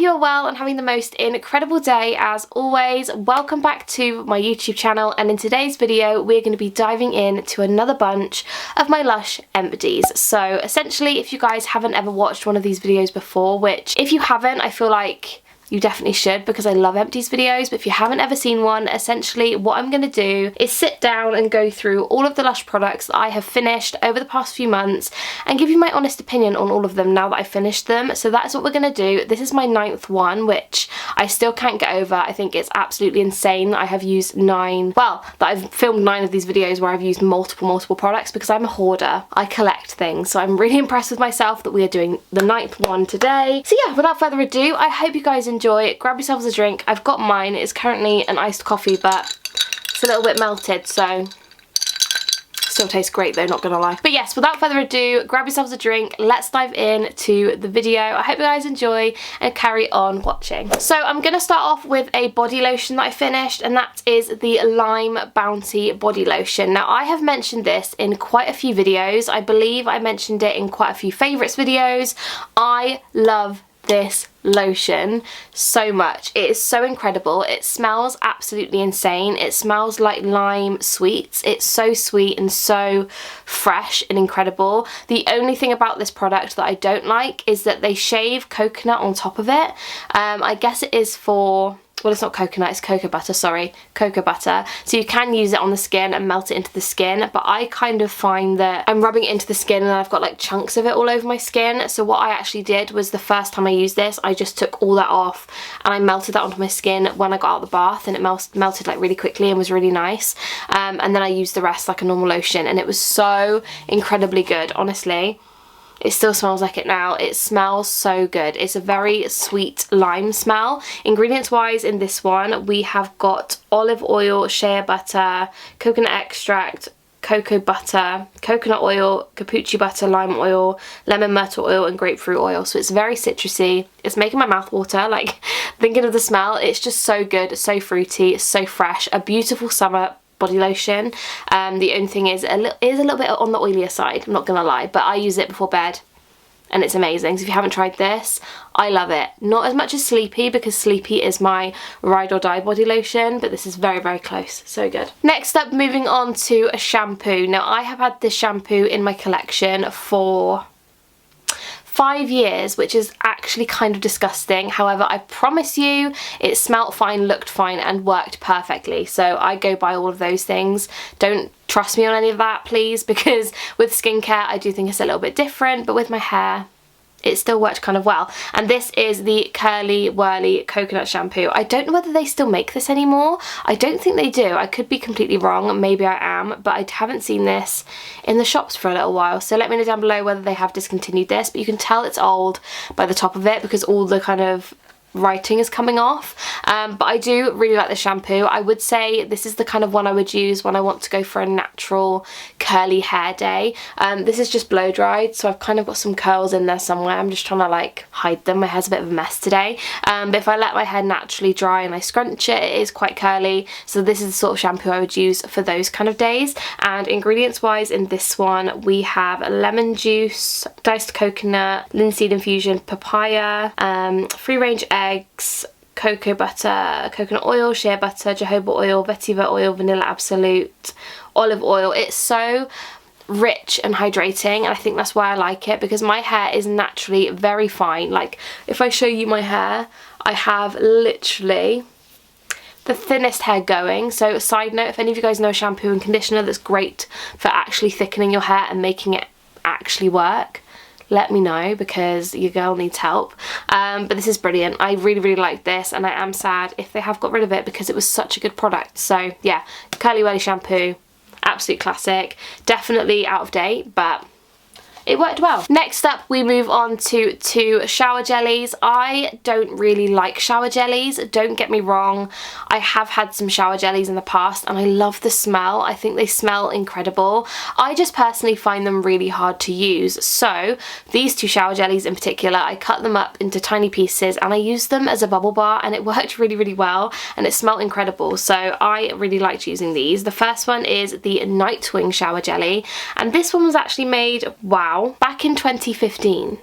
you are well and having the most incredible day as always. Welcome back to my YouTube channel, and in today's video we're going to be diving into another bunch of my Lush empties. So essentially, if you guys haven't ever watched one of these videos before, which if you haven't, I feel like you definitely should because I love empties videos, but if you haven't ever seen one, essentially what I'm going to do is sit down and go through all of the Lush products that I have finished over the past few months and give you my honest opinion on all of them now that I've finished them. So that is what we're going to do. This is my 9th one, which I still can't get over. I think it's absolutely insane. I have used 9, well, that I've filmed 9 of these videos where I've used multiple products because I'm a hoarder. I collect things, so I'm really impressed with myself that we are doing the 9th one today. So yeah, without further ado, I hope you guys enjoy. Grab yourselves a drink. I've got mine. It's currently an iced coffee, but it's a little bit melted, so still tastes great though, not gonna lie. But yes, without further ado, grab yourselves a drink. Let's dive into the video. I hope you guys enjoy and carry on watching. So I'm gonna start off with a body lotion that I finished, and that is the Lime Bounty body lotion. Now I have mentioned this in quite a few videos. I believe I mentioned it in quite a few favourites videos. I love this lotion so much. It is so incredible. It smells absolutely insane. It smells like lime sweets. It's so sweet and so fresh and incredible. The only thing about this product that I don't like is that they shave coconut on top of it. I guess it is for, well, it's not coconut, it's cocoa butter, sorry, cocoa butter. So you can use it on the skin and melt it into the skin, but I kind of find that I'm rubbing it into the skin and I've got like chunks of it all over my skin. So what I actually did was, the first time I used this, I just took all that off and I melted that onto my skin when I got out of the bath, and it melted like really quickly and was really nice. And then I used the rest like a normal lotion, and it was so incredibly good, honestly. It still smells like it now. It smells so good. It's a very sweet lime smell. Ingredients wise in this one, we have got olive oil, shea butter, coconut extract, cocoa butter, coconut oil, capucci butter, lime oil, lemon myrtle oil and grapefruit oil. So it's very citrusy. It's making my mouth water, like thinking of the smell. It's just so good, so fruity, so fresh. A beautiful summer body lotion. The only thing is a little bit on the oilier side, I'm not gonna lie, but I use it before bed and it's amazing. So if you haven't tried this, I love it. Not as much as Sleepy, because Sleepy is my ride or die body lotion, but this is very, very close. So good. Next up, moving on to a shampoo. Now I have had this shampoo in my collection for 5 years, which is actually kind of disgusting. However, I promise you it smelt fine, looked fine and worked perfectly. So I go by all of those things. Don't trust me on any of that, please, because with skincare I do think it's a little bit different, but with my hair it still worked kind of well. And this is the Curly Wurly coconut shampoo. I don't know whether they still make this anymore. I don't think they do. I could be completely wrong. Maybe I am, but I haven't seen this in the shops for a little while. So let me know down below whether they have discontinued this, but you can tell it's old by the top of it because all the kind of writing is coming off. But I do really like the shampoo. I would say this is the kind of one I would use when I want to go for a natural curly hair day. This is just blow dried, so I've kind of got some curls in there somewhere. I'm just trying to like hide them. My hair's a bit of a mess today. But if I let my hair naturally dry and I scrunch it, it is quite curly. So this is the sort of shampoo I would use for those kind of days. And ingredients wise in this one, we have lemon juice, diced coconut, linseed infusion, papaya, free range eggs, cocoa butter, coconut oil, shea butter, jojoba oil, vetiver oil, vanilla absolute, olive oil. It's so rich and hydrating, and I think that's why I like it, because my hair is naturally very fine. Like if I show you my hair, I have literally the thinnest hair going. So side note, if any of you guys know a shampoo and conditioner that's great for actually thickening your hair and making it actually work, let me know, because your girl needs help. But this is brilliant. I really, really like this, and I am sad if they have got rid of it because it was such a good product. So yeah, Curly Wurly shampoo, absolute classic. Definitely out of date, but it worked well. Next up, we move on to 2 shower jellies. I don't really like shower jellies, don't get me wrong. I have had some shower jellies in the past and I love the smell. I think they smell incredible. I just personally find them really hard to use. So these 2 shower jellies in particular, I cut them up into tiny pieces and I used them as a bubble bar, and it worked really, really well, and it smelled incredible. So I really liked using these. The first one is the Nightwing shower jelly, and this one was actually made, wow, back in 2015.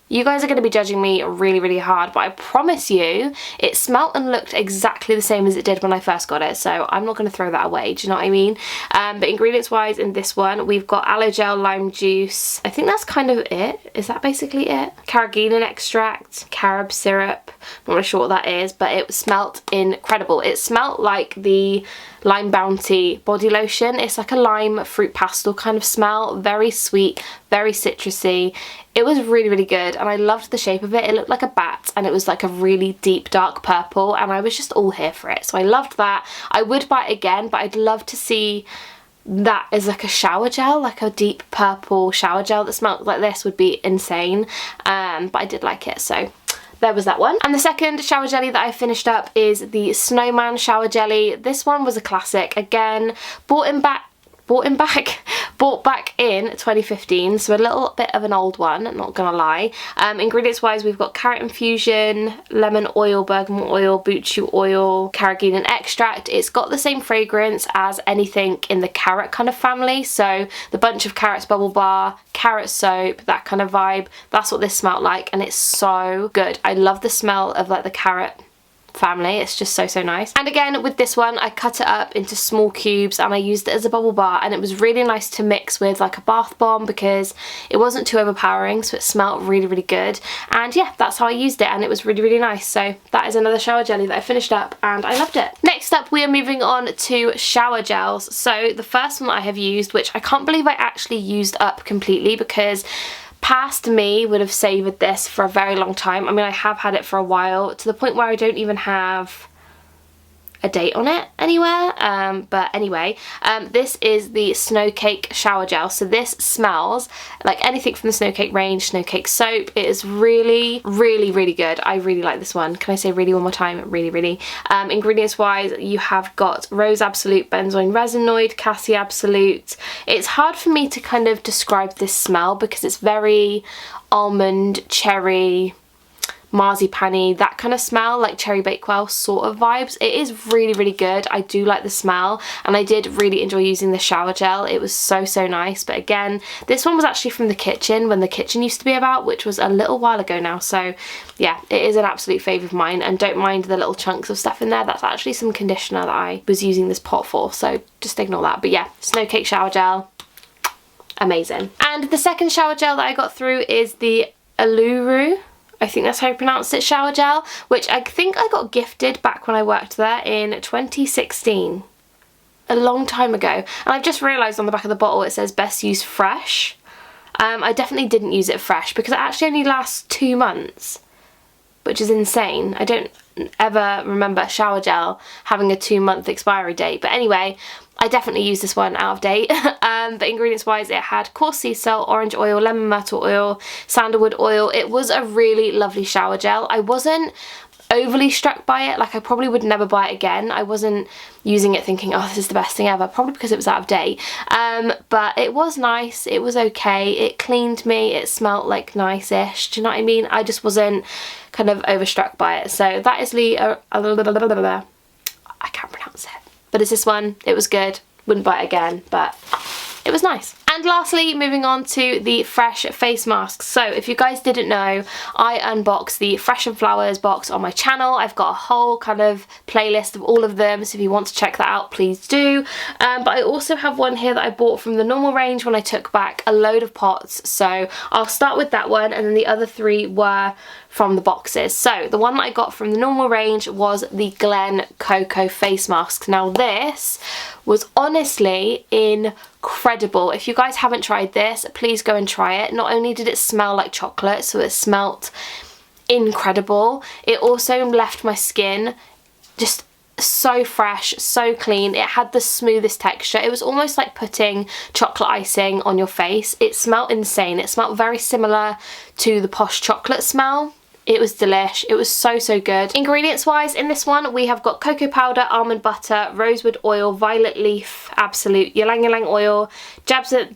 You guys are going to be judging me really, really hard, but I promise you it smelt and looked exactly the same as it did when I first got it, so I'm not going to throw that away, do you know what I mean? But ingredients wise in this one, we've got aloe gel, lime juice. I think that's kind of it. Is that basically it? Carrageenan extract, carob syrup. I'm not really sure what that is, but it smelt incredible. It smelt like the Lime Bounty body lotion. It's like a lime fruit pastel kind of smell, very sweet, very citrusy. It was really, really good, and I loved the shape of it. It looked like a bat, and it was like a really deep dark purple, and I was just all here for it, so I loved that. I would buy it again, but I'd love to see that as like a shower gel, like a deep purple shower gel that smelled like this would be insane. But I did like it, so there was that one. And the second shower jelly that I finished up is the Snowman shower jelly. This one was a classic. Again, bought back in 2015, so a little bit of an old one, not gonna lie. Ingredients wise, we've got carrot infusion, lemon oil, bergamot oil, buchu oil, carrageenan extract. It's got the same fragrance as anything in the carrot kind of family, so the bunch of carrots bubble bar, carrot soap, that kind of vibe. That's what this smelled like, and it's so good. I love the smell of like the carrot family. It's just so nice. And again with this one, I cut it up into small cubes and I used it as a bubble bar, and it was really nice to mix with like a bath bomb because it wasn't too overpowering, so it smelled really, really good. And yeah, that's how I used it, and it was really, really nice. So that is another shower jelly that I finished up and I loved it. Next up, we are moving on to shower gels. So the first one that I have used, which I can't believe I actually used up completely, because past me would have savoured this for a very long time. I mean, I have had it for a while, to the point where I don't even have a date on it anywhere. But anyway, this is the Snow Cake shower gel. So this smells like anything from the Snow Cake range, Snow Cake soap. It is really, really, really good. I really like this one. Can I say really one more time? Really, really. Ingredients wise, you have got Rose Absolute, Benzoin Resinoid, Cassie Absolute. It's hard for me to kind of describe this smell because it's very almond, cherry, marzipan-y, that kind of smell, like Cherry Bakewell sort of vibes. It is really, really good. I do like the smell, and I did really enjoy using the shower gel. It was so nice. But again, this one was actually from the kitchen, when the kitchen used to be about, which was a little while ago now. So yeah, it is an absolute favourite of mine, and don't mind the little chunks of stuff in there. That's actually some conditioner that I was using this pot for, so just ignore that. But yeah, Snow Cake shower gel, amazing. And the second shower gel that I got through is the Uluru, I think that's how you pronounce it, shower gel, which I think I got gifted back when I worked there in 2016. A long time ago. And I've just realised on the back of the bottle it says best used fresh. I definitely didn't use it fresh because it actually only lasts 2 months, which is insane. I don't ever remember a shower gel having a 2-month expiry date. But anyway, I definitely used this one out of date. But ingredients wise, it had coarse sea salt, orange oil, lemon myrtle oil, sandalwood oil. It was a really lovely shower gel. I wasn't overly struck by it. Like, I probably would never buy it again. I wasn't using it thinking, oh, this is the best thing ever, probably because it was out of date. But it was nice. It was okay. It cleaned me. It smelled like nice-ish. Do you know what I mean? I just wasn't kind of overstruck by it. So that is I can't pronounce it. But it's this one. It was good. Wouldn't buy it again, but it was nice. And lastly, moving on to the Fresh face masks. So if you guys didn't know, I unboxed the Fresh and Flowers box on my channel. I've got a whole kind of playlist of all of them, so if you want to check that out, please do. But I also have one here that I bought from the normal range when I took back a load of pots. So I'll start with that one, and then the other 3 were from the boxes. So the one that I got from the normal range was the Glen Cocoa face mask. Now this was honestly incredible. If you guys haven't tried this, please go and try it. Not only did it smell like chocolate, so it smelt incredible, it also left my skin just so fresh, so clean. It had the smoothest texture. It was almost like putting chocolate icing on your face. It smelled insane. It smelled very similar to the Posh chocolate smell. It was delish. It was so good. Ingredients wise in this one, we have got cocoa powder, almond butter, rosewood oil, violet leaf absolute, ylang ylang oil, jasmine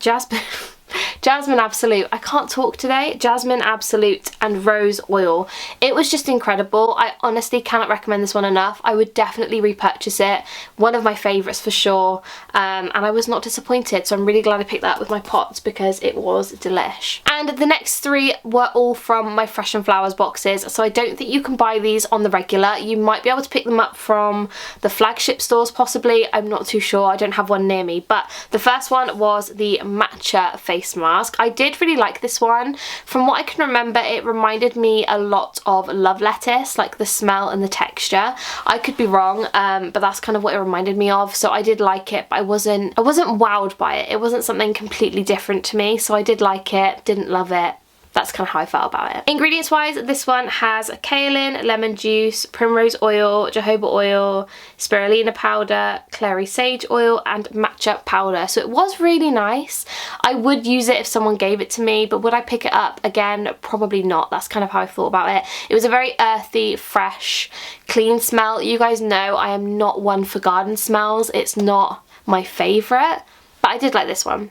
absolute, I can't talk today, jasmine absolute, and rose oil. It was just incredible. I honestly cannot recommend this one enough. I would definitely repurchase it. One of my favourites for sure. And I was not disappointed, so I'm really glad I picked that up with my pots because it was delish. And the next 3 were all from my Fresh and Flowers boxes, so I don't think you can buy these on the regular. You might be able to pick them up from the flagship stores possibly, I'm not too sure, I don't have one near me. But the first one was the matcha face mask. I did really like this one. From what I can remember, it reminded me a lot of Love Lettuce, like the smell and the texture. I could be wrong, but that's kind of what it reminded me of, so I did like it, but I wasn't wowed by it. It wasn't something completely different to me, so I did like it, didn't love it. That's kind of how I felt about it. Ingredients wise, this one has kaolin, lemon juice, primrose oil, jojoba oil, spirulina powder, clary sage oil, and matcha powder. So it was really nice. I would use it if someone gave it to me, but would I pick it up again? Probably not. That's kind of how I thought about it. It was a very earthy, fresh, clean smell. You guys know I am not one for garden smells. It's not my favourite, but I did like this one.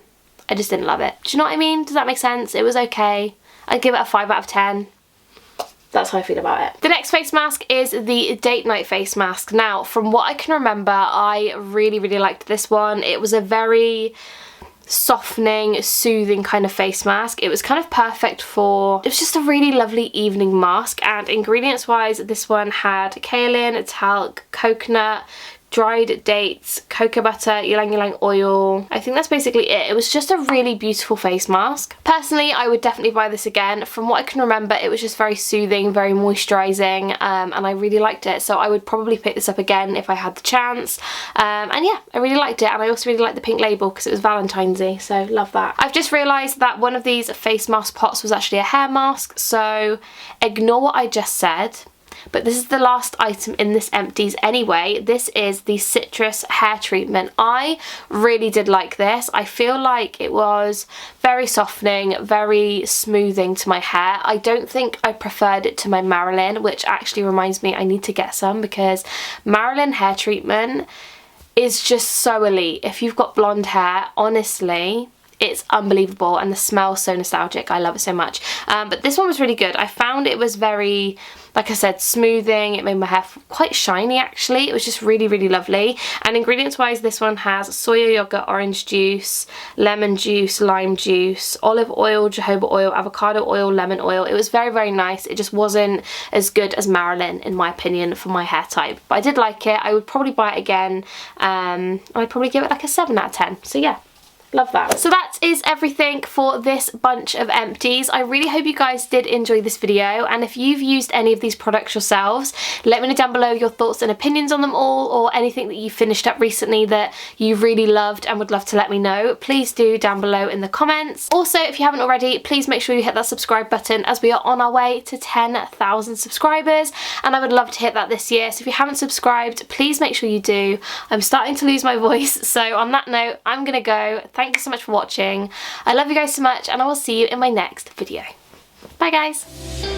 I just didn't love it. Do you know what I mean? Does that make sense? It was okay. I'd give it a 5 out of 10. That's how I feel about it. The next face mask is the date night face mask. Now, from what I can remember, I really, really liked this one. It was a very softening, soothing kind of face mask. It was kind of perfect for, it was just a really lovely evening mask. And ingredients wise, this one had kaolin, talc, coconut, dried dates, cocoa butter, ylang ylang oil. I think that's basically it. It was just a really beautiful face mask. Personally, I would definitely buy this again. From what I can remember, it was just very soothing, very moisturising, and I really liked it. So I would probably pick this up again if I had the chance. And yeah, I really liked it, and I also really liked the pink label because it was Valentine's-y, so love that. I've just realised that one of these face mask pots was actually a hair mask, so ignore what I just said. But this is the last item in this empties anyway. This is the citrus hair treatment. I really did like this. I feel like it was very softening, very smoothing to my hair. I don't think I preferred it to my Marilyn, which actually reminds me I need to get some, because Marilyn hair treatment is just so elite. If you've got blonde hair, honestly, it's unbelievable, and the smell's so nostalgic. I love it so much. But this one was really good. I found it was very, like I said, smoothing. It made my hair quite shiny actually. It was just really, really lovely. And ingredients wise, this one has soya yogurt, orange juice, lemon juice, lime juice, olive oil, jojoba oil, avocado oil, lemon oil. It was very, very nice. It just wasn't as good as Marilyn in my opinion for my hair type. But I did like it. I would probably buy it again. I'd probably give it like a 7 out of 10. So yeah. Love that. So that is everything for this bunch of empties. I really hope you guys did enjoy this video, and if you've used any of these products yourselves, let me know down below your thoughts and opinions on them all, or anything that you finished up recently that you really loved and would love to let me know. Please do down below in the comments. Also, if you haven't already, please make sure you hit that subscribe button, as we are on our way to 10,000 subscribers, and I would love to hit that this year. So if you haven't subscribed, please make sure you do. I'm starting to lose my voice, so on that note, I'm gonna go. Thank you so much for watching. I love you guys so much, and I will see you in my next video. Bye guys.